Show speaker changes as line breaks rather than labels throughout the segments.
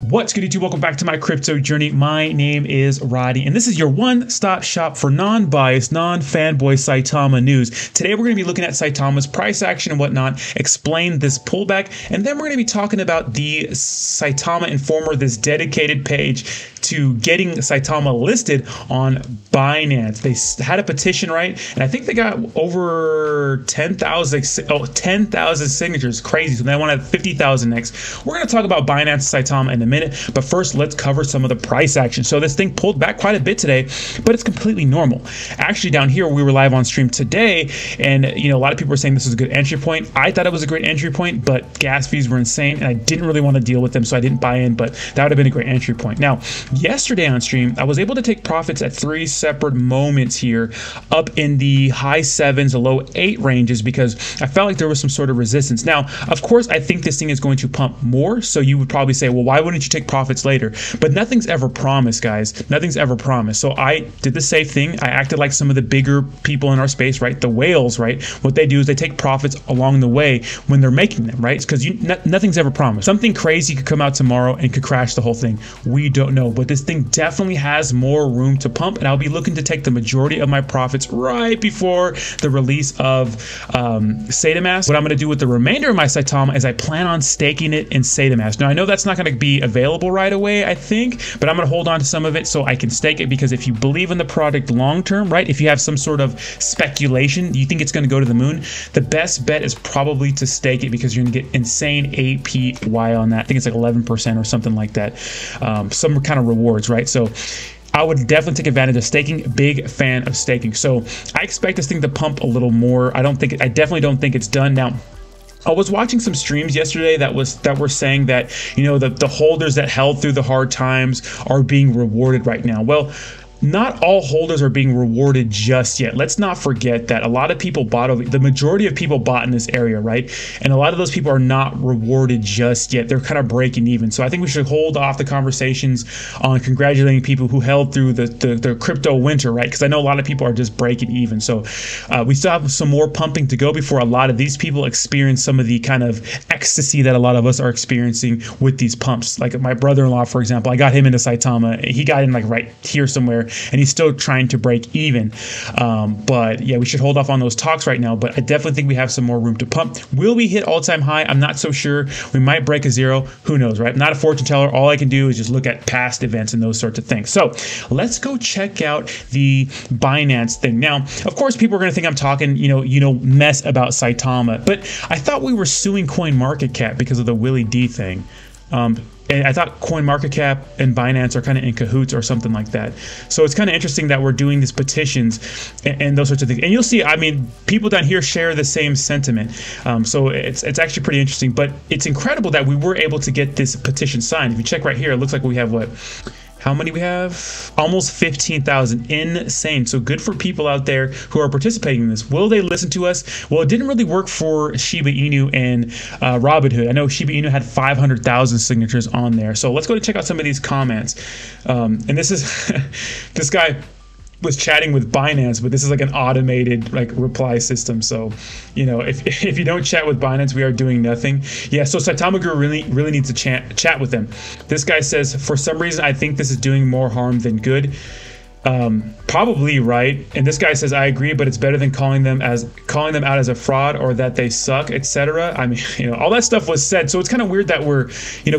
What's good, YouTube? Welcome back to my crypto journey. My name is Roddy, and this is your one-stop shop for non-biased, non-fanboy Saitama news. Today, we're going to be looking at Saitama's price action and whatnot, explain this pullback, and then we're going to be talking about the Saitama Informer, this dedicated page to getting Saitama listed on Binance. They had a petition, right? And I think they got over 10,000 signatures. Crazy. So they want to have 50,000 next. We're going to talk about Binance Saitama in a minute, but first let's cover some of the price action. So this thing pulled back quite a bit today, but it's completely normal. Actually, down here, we were live on stream today, and a lot of people were saying this was a good entry point. I thought it was a great entry point, but gas fees were insane, and I didn't really want to deal with them, so I didn't buy in, but that would have been a great entry point. Now, yesterday on stream, I was able to take profits at 3 separate moments here, up in the high 7s, low 8 ranges, because I felt like there was some sort of resistance. Now, of course, I think this thing is going to pump more, so you would probably say, well, why wouldn't you take profits later? But nothing's ever promised, guys. Nothing's ever promised. So I did the safe thing. I acted like some of the bigger people in our space, right? The whales, right? What they do is they take profits along the way when they're making them, right? Because nothing's ever promised. Something crazy could come out tomorrow and could crash the whole thing. We don't know. But this thing definitely has more room to pump, and I'll be looking to take the majority of my profits right before the release of Saitamask. What I'm going to do with the remainder of my Saitama is I plan on staking it in Saitamask. Now, I know that's not going to be available right away, I think, but I'm going to hold on to some of it so I can stake it, because if you believe in the product long term, right, if you have some sort of speculation, you think it's going to go to the moon, the best bet is probably to stake it, because you're going to get insane APY on that. I think it's like 11% or something like that. Some kind of rewards, right? So I would definitely take advantage of staking. Big fan of staking. So I expect this thing to pump a little more. I definitely don't think it's done. Now, I was watching some streams yesterday that were saying that, the holders that held through the hard times are being rewarded right now. Well, not all holders are being rewarded just yet. Let's not forget that a lot of people the majority of people bought in this area, right? And a lot of those people are not rewarded just yet. They're kind of breaking even. So I think we should hold off the conversations on congratulating people who held through the crypto winter, right? Because I know a lot of people are just breaking even. So we still have some more pumping to go before a lot of these people experience some of the kind of ecstasy that a lot of us are experiencing with these pumps. Like my brother-in-law, for example, I got him into Saitama. He got in like right here somewhere, and he's still trying to break even. But yeah, we should hold off on those talks right now, but I definitely think we have some more room to pump. Will we hit all-time high? I'm not so sure. We might break a zero. Who knows, right? I'm not a fortune teller. All I can do is just look at past events and those sorts of things. So let's go check out the Binance thing. Now, of course, people are going to think I'm talking, mess about Saitama, but I thought we were suing CoinMarketCap because of the Willie D thing. And I thought CoinMarketCap and Binance are kind of in cahoots or something like that. So it's kind of interesting that we're doing these petitions and those sorts of things. And you'll see, I mean, people down here share the same sentiment. So it's actually pretty interesting. But it's incredible that we were able to get this petition signed. If you check right here, it looks like we have what? How many we have? Almost 15,000. Insane. So good for people out there who are participating in this. Will they listen to us? Well, it didn't really work for Shiba Inu and Robinhood. I know Shiba Inu had 500,000 signatures on there. So let's go and check out some of these comments. And this is this guy was chatting with Binance, but this is like an automated reply system. So, if you don't chat with Binance, we are doing nothing. Yeah, so Saitama Guru really needs to chat with them. This guy says, for some reason, I think this is doing more harm than good. Probably right. And this guy says, I agree, but it's better than calling them out as a fraud or that they suck, etc. I mean, all that stuff was said. So it's kind of weird that we're,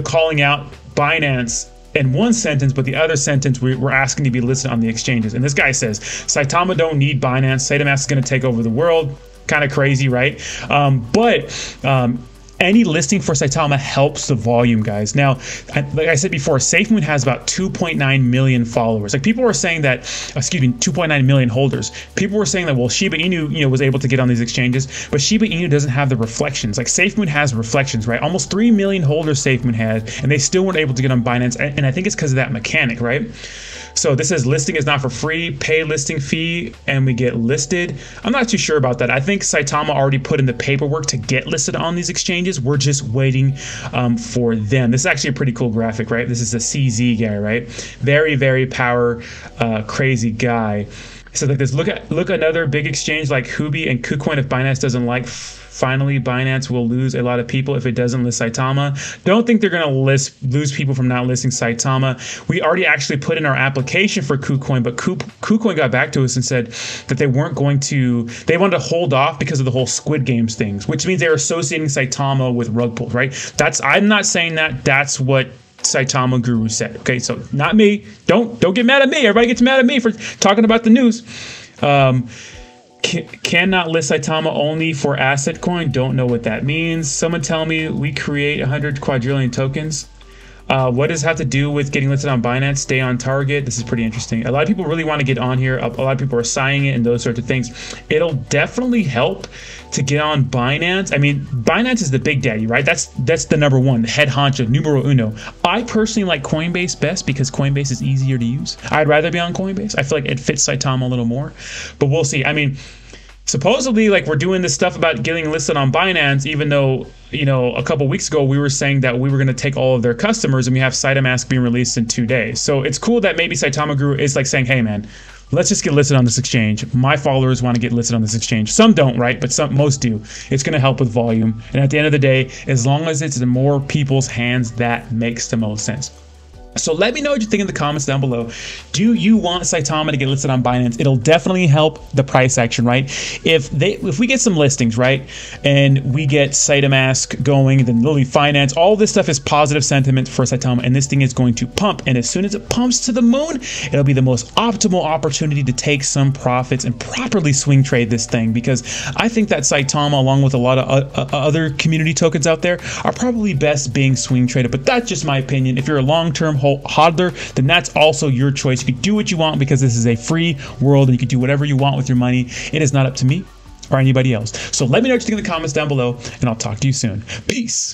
calling out Binance in one sentence, but the other sentence we're asking to be listed on the exchanges. And this guy says, Saitama don't need Binance. Saitamask is going to take over the world. Kind of crazy, right? Any listing for Saitama helps the volume, guys. Now, like I said before, SafeMoon has about 2.9 million followers. Like people were saying that, 2.9 million holders. People were saying that, well, Shiba Inu, was able to get on these exchanges, but Shiba Inu doesn't have the reflections. Like SafeMoon has reflections, right? Almost 3 million holders SafeMoon had, and they still weren't able to get on Binance. And I think it's because of that mechanic, right? So this says listing is not for free, pay listing fee, and we get listed. I'm not too sure about that. I think Saitama already put in the paperwork to get listed on these exchanges. We're just waiting for them. This is actually a pretty cool graphic, right? This is the CZ guy, right? Very, very power crazy guy. So like this, look another big exchange like Huobi and KuCoin if Binance doesn't like Finally, Binance will lose a lot of people if it doesn't list Saitama. Don't think they're going to lose people from not listing Saitama. We already actually put in our application for KuCoin, but KuCoin got back to us and said that they weren't going to, they wanted to hold off because of the whole Squid Games things, which means they're associating Saitama with rug pulls, right? I'm not saying that. That's what Saitama Guru said. Okay, so not me. Don't get mad at me. Everybody gets mad at me for talking about the news. Cannot list Saitama only for asset coin. Don't know what that means. Someone tell me we create 100 quadrillion tokens. What does it have to do with getting listed on Binance? Stay on target. This is pretty interesting. A lot of people really want to get on here. A lot of people are signing it and those sorts of things. It'll definitely help to get on Binance. I mean, Binance is the big daddy, right? That's the number one, the head honcho, numero uno. I personally like Coinbase best because Coinbase is easier to use. I'd rather be on Coinbase. I feel like it fits Saitama a little more, but we'll see. I mean, supposedly, like, we're doing this stuff about getting listed on Binance, even though, you know, a couple weeks ago we were saying that we were going to take all of their customers, and we have Saitamask being released in 2 days. So it's cool that maybe Saitama Guru is like saying, hey man, let's just get listed on this exchange. My followers want to get listed on this exchange. Some don't, right? But most do. It's going to help with volume. And at the end of the day, as long as it's in more people's hands, that makes the most sense. So let me know what you think in the comments down below. Do you want Saitama to get listed on Binance? It'll definitely help the price action, right? If we get some listings, right, and we get Saitamask going, then Lily Finance, all this stuff is positive sentiment for Saitama, and this thing is going to pump. And as soon as it pumps to the moon, it'll be the most optimal opportunity to take some profits and properly swing trade this thing, because I think that Saitama, along with a lot of other community tokens out there, are probably best being swing traded. But that's just my opinion. If you're a long-term hodler, then that's also your choice. You can do what you want because this is a free world and you can do whatever you want with your money. It is not up to me or anybody else. So let me know what you think in the comments down below, and I'll talk to you soon. Peace.